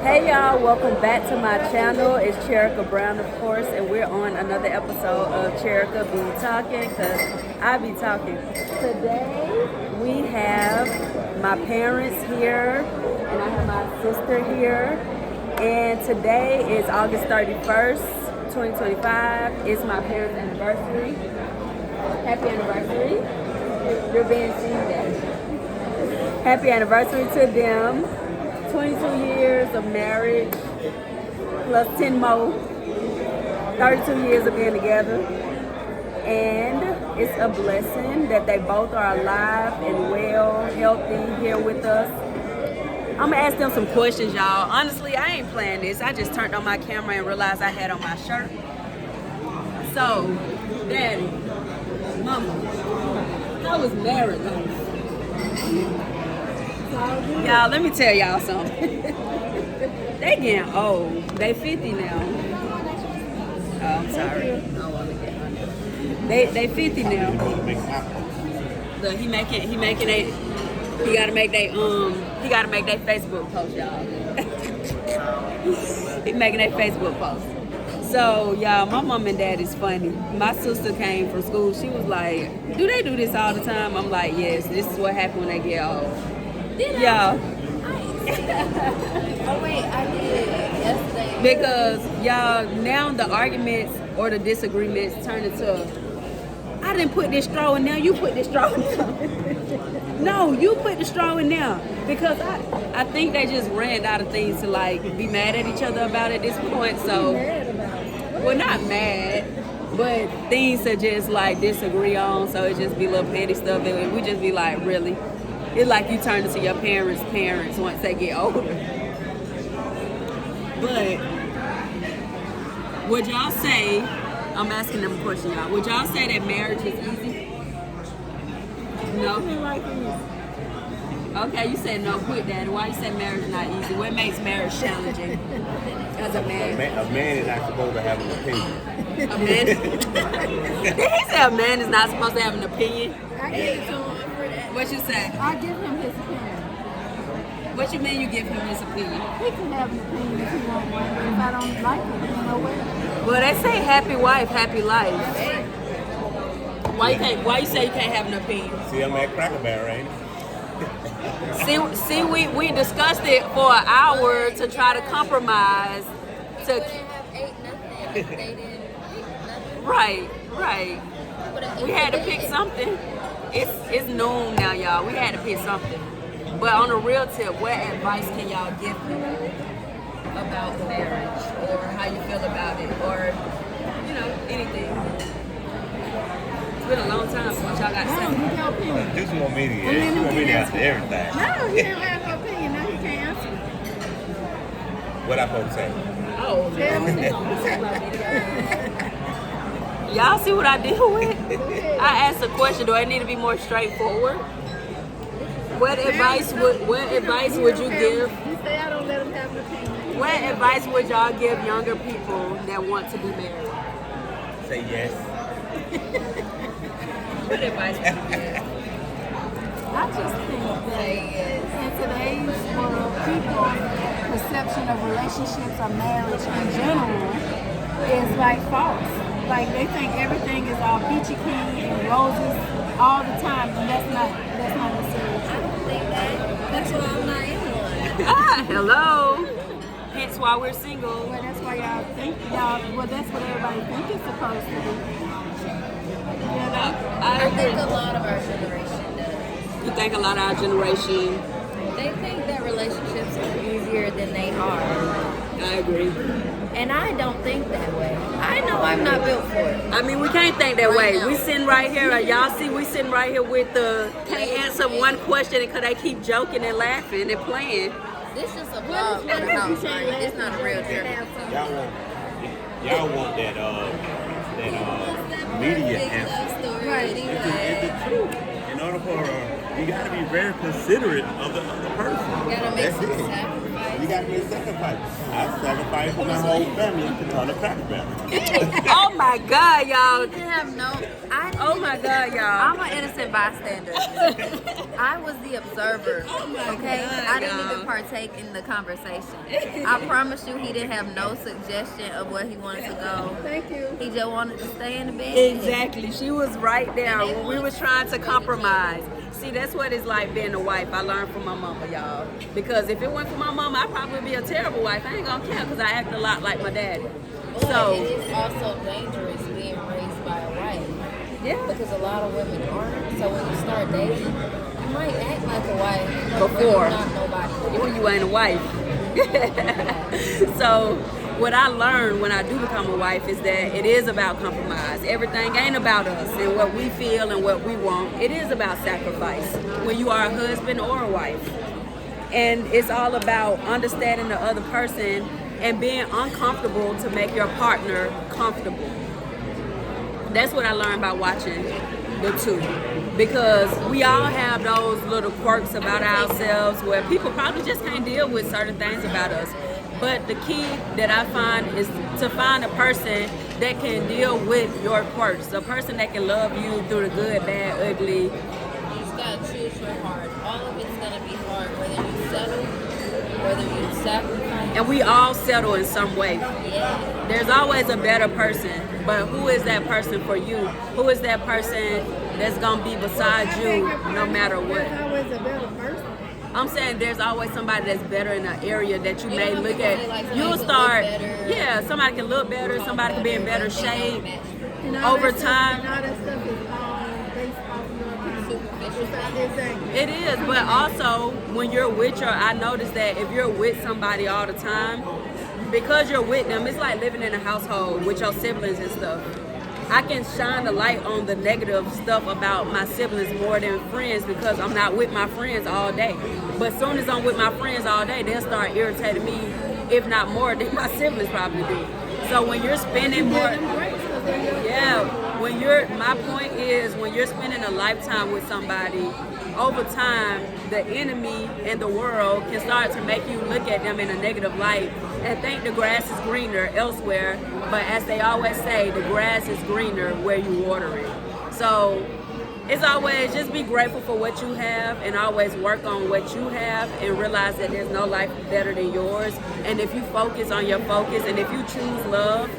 Hey y'all, welcome back to my channel. It's Cherrika Brown, of course, and we're on another episode of Cherrika Be Talking, because I be talking. Today we have my parents here, and I have my sister here, and today is August 31st, 2025. It's my parents' anniversary. Happy anniversary. You're being seen there. Happy anniversary to them. 22 years of marriage, plus 10 more, 32 years of being together. And it's a blessing that they both are alive and well, healthy, here with us. I'm gonna ask them some questions, y'all. Honestly, I ain't playing this. I just turned on my camera and realized I had on my shirt. So, Daddy, Mama, how was married life? Y'all, let me tell y'all something. They getting old. They 50 now. Oh, I'm sorry. I don't want to get under. They 50 now. Look, he gotta make they Facebook post, y'all. He making their Facebook post. So, y'all, my mom and dad is funny. My sister came from school. She was like, do they do this all the time? I'm like, yes, this is what happens when they get old. Yeah. Oh wait, I did yesterday. Because y'all, now the arguments or the disagreements turn into, I didn't put this straw in now, you put this straw in now. No, you put the straw in now. Because I think they just ran out of things to like be mad at each other about at this point. So, well, not mad, but things to just like disagree on. So it just be little petty stuff, and we just be like, really? It's like you turn into your parents' parents once they get older. But would y'all say, I'm asking them a question, y'all. Would y'all say that marriage is easy? No? Okay, you said no, quit that. Why you say marriage is not easy? What makes marriage challenging as a man? A man is not supposed to have an opinion. A man? Did he say a man is not supposed to have an opinion? I gave it to him for that. What you say? I give him his opinion. What you mean you give him his opinion? He can have an opinion if he wants one, but if I don't like it, you know what? Well, they say happy wife, happy life. Why you say you can't have an opinion? See, I'm at Cracker Barrel, right? See, we discussed it for an hour to try to compromise. They have ate nothing. They didn't eat nothing. Right. We had to pick something. It's noon now, y'all. We had to pick something. But on a real tip, what advice can y'all give me about marriage, or how you feel about it, or anything? It's been a long time since y'all got to say. Give your opinion. This is want me to answer everything. No, he don't have no opinion. Now he can't answer. What I supposed to say? Oh, y'all see what I deal with? I asked a question. Do I need to be more straightforward? What advice would you give? You say I don't let him have an opinion. What advice would y'all give younger people that want to be married? Say yes. What advice would you give? I just think that in today's world, people's perception of relationships or marriage in general is like false. Like they think everything is all peachy keen and roses all the time, and that's not necessarily true. I don't think that. That's why I'm not in one. Hello. Hence why we're single. Well, that's why y'all think well, that's what everybody think it's supposed to be. I think a lot of our generation does. You think a lot of our generation? They think that relationships are easier than they are. I agree. And I don't think that way. I know I'm not built for it. I mean, we can't think that way. now. We sitting right here. Y'all see, we sitting right here with can't answer one question because they keep joking and laughing and playing. This is a vlog for the house, right? It's not a real trip. Y'all want that media answer. Right. It's the truth. In order for You gotta be very considerate of the other person. You gotta make That's some it. sacrifice. You gotta make sacrifice. I sacrificed for my whole family to turn a cracker family. Oh my God, y'all. Didn't have no. Oh my God, y'all. I'm an innocent bystander. I was the observer. Okay, I didn't even partake in the conversation. I promise you, he didn't have no suggestion of where he wanted to go. Thank you. He just wanted to stay in the bed. Exactly. She was right there when we was trying to compromise. See, that's what it's like being a wife. I learned from my mama, y'all. Because if it went for my mama, I'd probably be a terrible wife. I ain't gonna care because I act a lot like my daddy. But So, it is also dangerous being raised by a wife. yeah. Because a lot of women aren't. So when you start dating, you might act like a wife Before. You're not nobody. When you ain't a wife. So, what I learned when I do become a wife is that it is about compromise. Everything ain't about us and what we feel and what we want. It is about sacrifice when you are a husband or a wife. And it's all about understanding the other person and being uncomfortable to make your partner comfortable. That's what I learned by watching the two. Because we all have those little quirks about ourselves where people probably just can't deal with certain things about us. But the key that I find is to find a person that can deal with your quirks, a person that can love you through the good, bad, ugly. You just gotta choose your heart. All of it's gonna be hard, whether you settle, whether you sacrifice. And we all settle in some way. Yeah. There's always a better person, but who is that person for you? Who is that person that's gonna be beside you no matter what? There's always a better person. I'm saying there's always somebody that's better in an area that you You may don't look have to at. say, like, somebody You'll could look start, better. yeah, somebody can look better, somebody can be in better shape. And all Over that stuff- time. And all that stuff is all based off your opinion. Exactly. It is, but also when you're with I noticed that if you're with somebody all the time, because you're with them, it's like living in a household with your siblings and stuff. I can shine the light on the negative stuff about my siblings more than friends because I'm not with my friends all day. But as soon as I'm with my friends all day, they'll start irritating me, if not more than my siblings probably do. So when you're spending more, yeah, my point is when you're spending a lifetime with somebody, over time, the enemy and the world can start to make you look at them in a negative light and think the grass is greener elsewhere. But as they always say, the grass is greener where you water it. So it's always just be grateful for what you have and always work on what you have and realize that there's no life better than yours. And if you focus on your focus and if you choose love,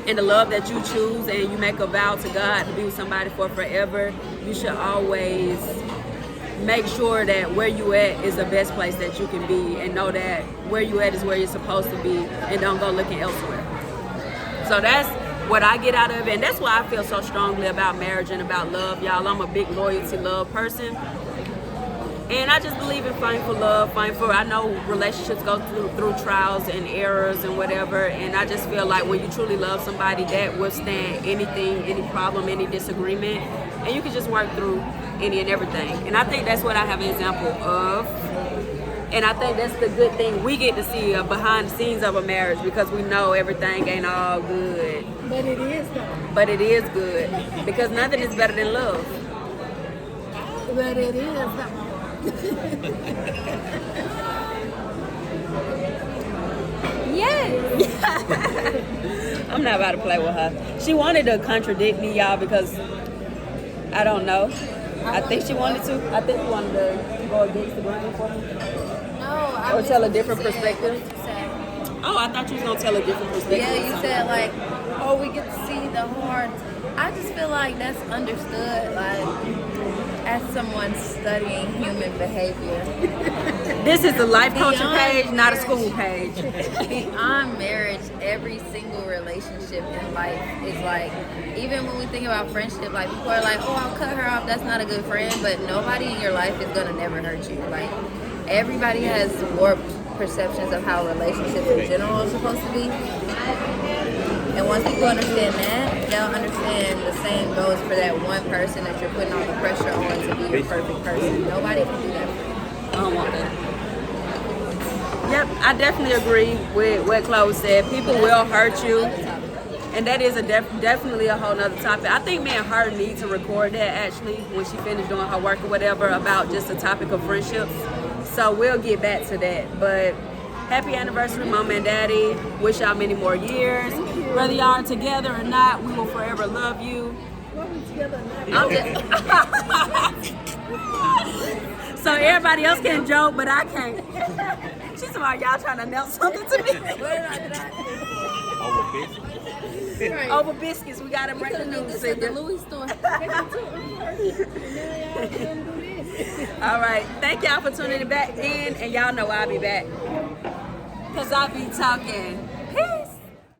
and the love that you choose and you make a vow to God to be with somebody for forever, you should always make sure that where you at is the best place that you can be and know that where you at is where you're supposed to be and don't go looking elsewhere. So that's what I get out of it, and that's why I feel so strongly about marriage and about love, y'all. I'm a big loyalty love person. And I just believe in fighting for love, I know relationships go through trials and errors and whatever, and I just feel like when you truly love somebody, that withstand anything, any problem, any disagreement, and you can just work through any and everything. And I think that's what I have an example of. And I think that's the good thing we get to see behind the scenes of a marriage because we know everything ain't all good. But it is though. But it is good because nothing is better than love. But it is though. Yes. I'm not about to play with her. She wanted to contradict me, y'all, because I don't know. I think she wanted to. I think she wanted to go against the grain for me. No, Or tell a different perspective. What did you say? Oh, I thought you was gonna tell a different perspective. Yeah, or you something. said like, oh, we get to see the heart. I just feel like that's understood, like, as someone studying human behavior. This is a life coaching Beyond page, not a marriage. school page. Beyond marriage, every single relationship in life is like, even when we think about friendship, like people are like, oh, I'll cut her off, that's not a good friend, but nobody in your life is gonna never hurt you. Like, everybody has warped perceptions of how relationships in general are supposed to be. And once people understand that, they'll understand the same goes for that one person that you're putting all the pressure on to be your perfect person. Nobody can do that for you. I don't want that. Yep, I definitely agree with what Chloe said. People will hurt you. And that is definitely a whole nother topic. I think me and her need to record that actually when she finished doing her work or whatever about just the topic of friendships. So we'll get back to that. But happy anniversary, Mama and Daddy. Wish y'all many more years. Whether y'all are together or not, we will forever love you. I'm just so everybody else can joke, but I can't. She's about y'all trying to announce something to me. Over biscuits, we gotta break the news. This is the Louis store. All right, thank y'all for tuning back in, and y'all know I'll be back. Cause I be talking.